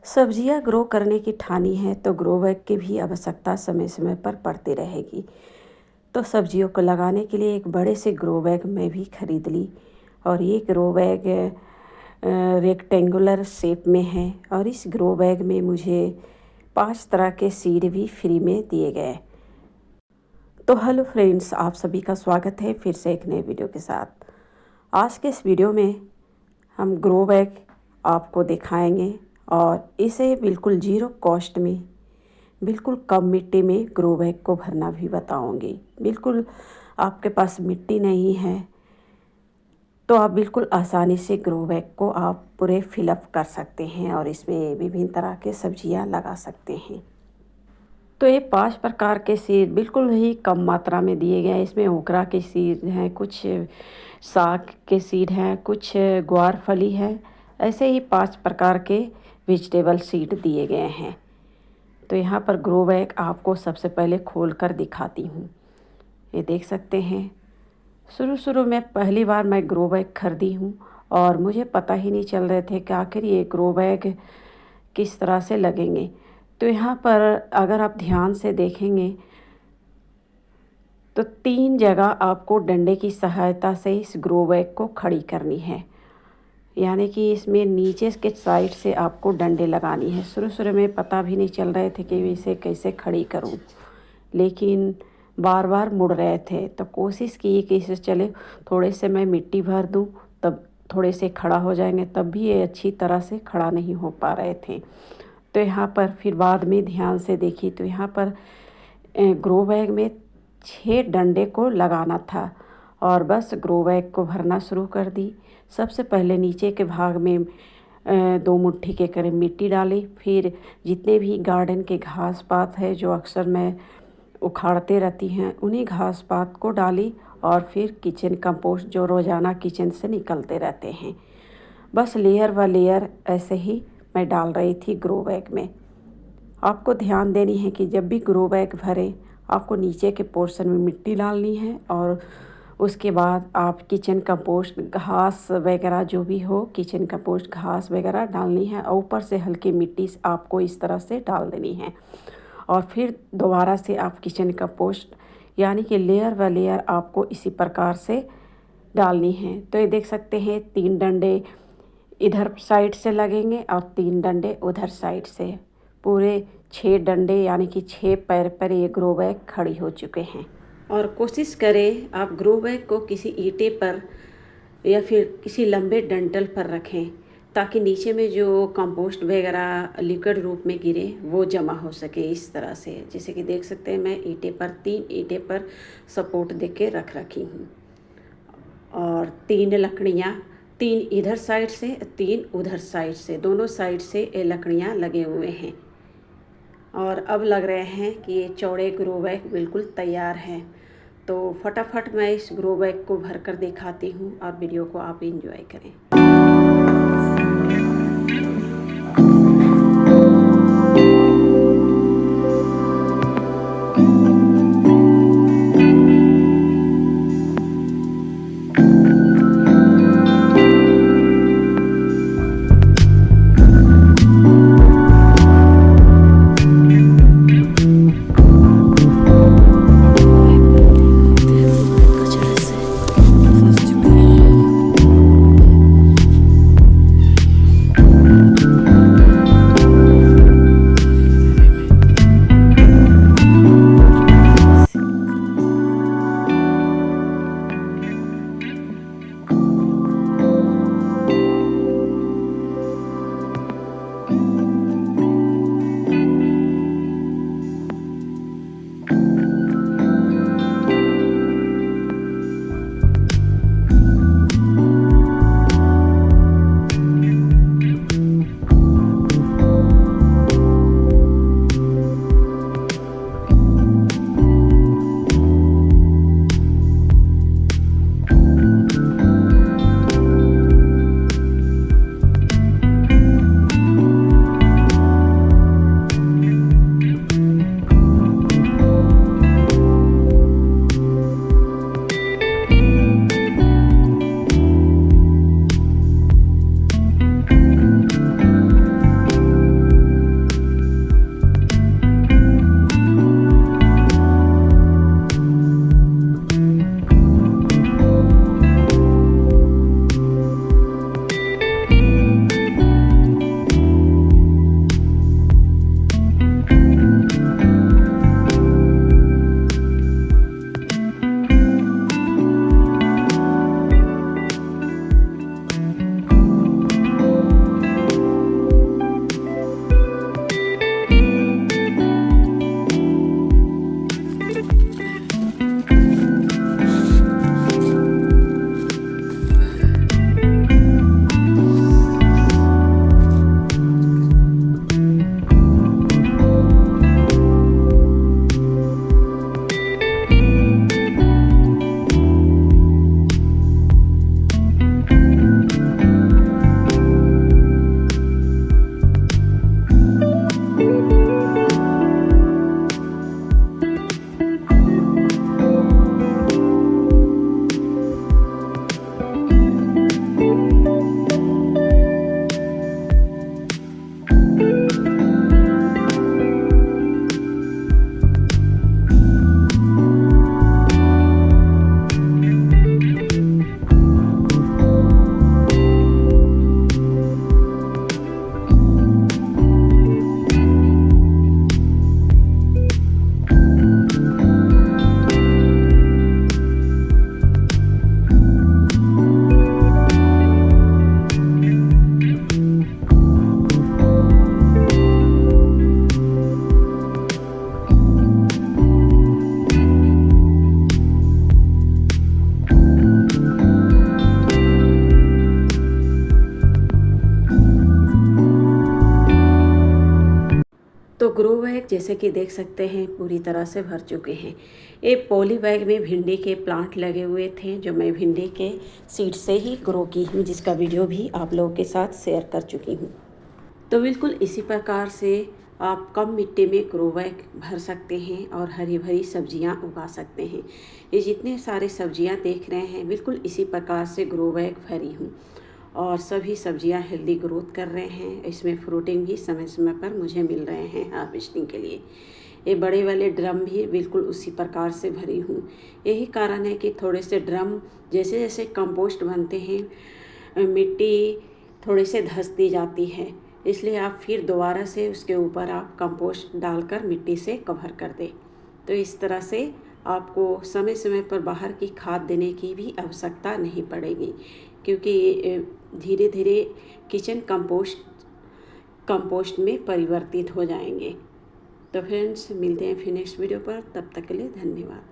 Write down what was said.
सब्जियां ग्रो करने की ठानी है तो ग्रो बैग की भी आवश्यकता समय समय पर पड़ती रहेगी। तो सब्जियों को लगाने के लिए एक बड़े से ग्रो बैग मैं भी खरीद ली और ये ग्रो बैग रेक्टेंगुलर शेप में है और इस ग्रो बैग में मुझे 5 तरह के सीड भी फ्री में दिए गए। तो हेलो फ्रेंड्स, आप सभी का स्वागत है फिर से एक नए वीडियो के साथ। आज के इस वीडियो में हम ग्रो बैग आपको दिखाएंगे और इसे बिल्कुल ज़ीरो कॉस्ट में बिल्कुल कम मिट्टी में ग्रो बैग को भरना भी बताऊंगी। बिल्कुल आपके पास मिट्टी नहीं है तो आप बिल्कुल आसानी से ग्रो बैग को आप पूरे फिलअप कर सकते हैं और इसमें विभिन्न तरह के सब्जियां लगा सकते हैं। तो ये 5 प्रकार के सीड बिल्कुल ही कम मात्रा में दिए गए हैं। इसमें ओकरा के सीड हैं, कुछ साग के सीड हैं, कुछ ग्वार फली है, ऐसे ही 5 प्रकार के वेजिटेबल सीड दिए गए हैं। तो यहाँ पर ग्रो बैग आपको सबसे पहले खोल कर दिखाती हूँ। ये देख सकते हैं, शुरू में पहली बार मैं ग्रो बैग खरीदी हूँ और मुझे पता ही नहीं चल रहे थे कि आखिर ये ग्रो बैग किस तरह से लगेंगे। तो यहाँ पर अगर आप ध्यान से देखेंगे तो 3 जगह आपको डंडे की सहायता से इस ग्रो बैग को खड़ी करनी है, यानी कि इसमें नीचे के साइड से आपको डंडे लगानी है। शुरू में पता भी नहीं चल रहे थे कि इसे कैसे खड़ी करूं, लेकिन बार बार मुड़ रहे थे तो कोशिश की कि इसे चले थोड़े से मैं मिट्टी भर दूं तब थोड़े से खड़ा हो जाएंगे, तब भी ये अच्छी तरह से खड़ा नहीं हो पा रहे थे। तो यहाँ पर फिर बाद में ध्यान से देखी तो यहाँ पर ग्रो बैग में 6 डंडे को लगाना था और बस ग्रो बैग को भरना शुरू कर दी। सबसे पहले नीचे के भाग में 2 मुट्ठी के करीब मिट्टी डाली, फिर जितने भी गार्डन के घास पात है जो अक्सर मैं उखाड़ते रहती हैं उन्हीं घास पात को डाली और फिर किचन कंपोस्ट जो रोज़ाना किचन से निकलते रहते हैं, बस लेयर व लेयर ऐसे ही मैं डाल रही थी ग्रो बैग में। आपको ध्यान देनी है कि जब भी ग्रो बैग भरें आपको नीचे के पोर्शन में मिट्टी डालनी है और उसके बाद आप किचन कंपोस्ट घास वगैरह जो भी हो, किचन कंपोस्ट घास वगैरह डालनी है और ऊपर से हल्की मिट्टी आपको इस तरह से डाल देनी है और फिर दोबारा से आप किचन कंपोस्ट यानी कि लेयर व लेयर आपको इसी प्रकार से डालनी है। तो ये देख सकते हैं 3 डंडे इधर साइड से लगेंगे और 3 डंडे उधर साइड से, पूरे 6 डंडे यानी कि 6 पैर पर ये ग्रो बैग खड़ी हो चुके हैं। और कोशिश करें आप ग्रो बैग को किसी ईंटे पर या फिर किसी लंबे डंठल पर रखें ताकि नीचे में जो कंपोस्ट वगैरह लिक्विड रूप में गिरे वो जमा हो सके इस तरह से। जैसे कि देख सकते हैं मैं 3 ईंटे पर सपोर्ट दे के रख रखी हूँ और 3 लकड़ियाँ, 3 इधर साइड से 3 उधर साइड से, दोनों साइड से ये लकड़ियाँ लगे हुए हैं। और अब लग रहे हैं कि ये चौड़े ग्रो बैग बिल्कुल तैयार हैं। तो फटाफट मैं इस ग्रो बैग को भर कर दिखाती हूँ और वीडियो को आप एंजॉय करें। तो ग्रो बैग जैसे कि देख सकते हैं पूरी तरह से भर चुके हैं। एक पॉली बैग में भिंडी के प्लांट लगे हुए थे जो मैं भिंडी के सीड से ही ग्रो की हूँ, जिसका वीडियो भी आप लोगों के साथ शेयर कर चुकी हूँ। तो बिल्कुल इसी प्रकार से आप कम मिट्टी में ग्रो बैग भर सकते हैं और हरी भरी सब्जियां उगा सकते हैं। ये जितने सारे सब्जियां देख रहे हैं बिल्कुल इसी प्रकार से ग्रो बैग भरी हूँ और सभी सब्जियां हेल्दी ग्रोथ कर रहे हैं। इसमें फ्रूटिंग भी समय समय पर मुझे मिल रहे हैं हार्वेस्टिंग के लिए। ये बड़े वाले ड्रम भी बिल्कुल उसी प्रकार से भरी हूँ। यही कारण है कि थोड़े से ड्रम जैसे जैसे कंपोस्ट बनते हैं मिट्टी थोड़े से धंसती जाती है, इसलिए आप फिर दोबारा से उसके ऊपर आप कंपोस्ट डालकर मिट्टी से कवर कर दें। तो इस तरह से आपको समय समय पर बाहर की खाद देने की भी आवश्यकता नहीं पड़ेगी, क्योंकि धीरे धीरे किचन कंपोस्ट में परिवर्तित हो जाएंगे। तो फ्रेंड्स मिलते हैं फिर नेक्स्ट वीडियो पर, तब तक के लिए धन्यवाद।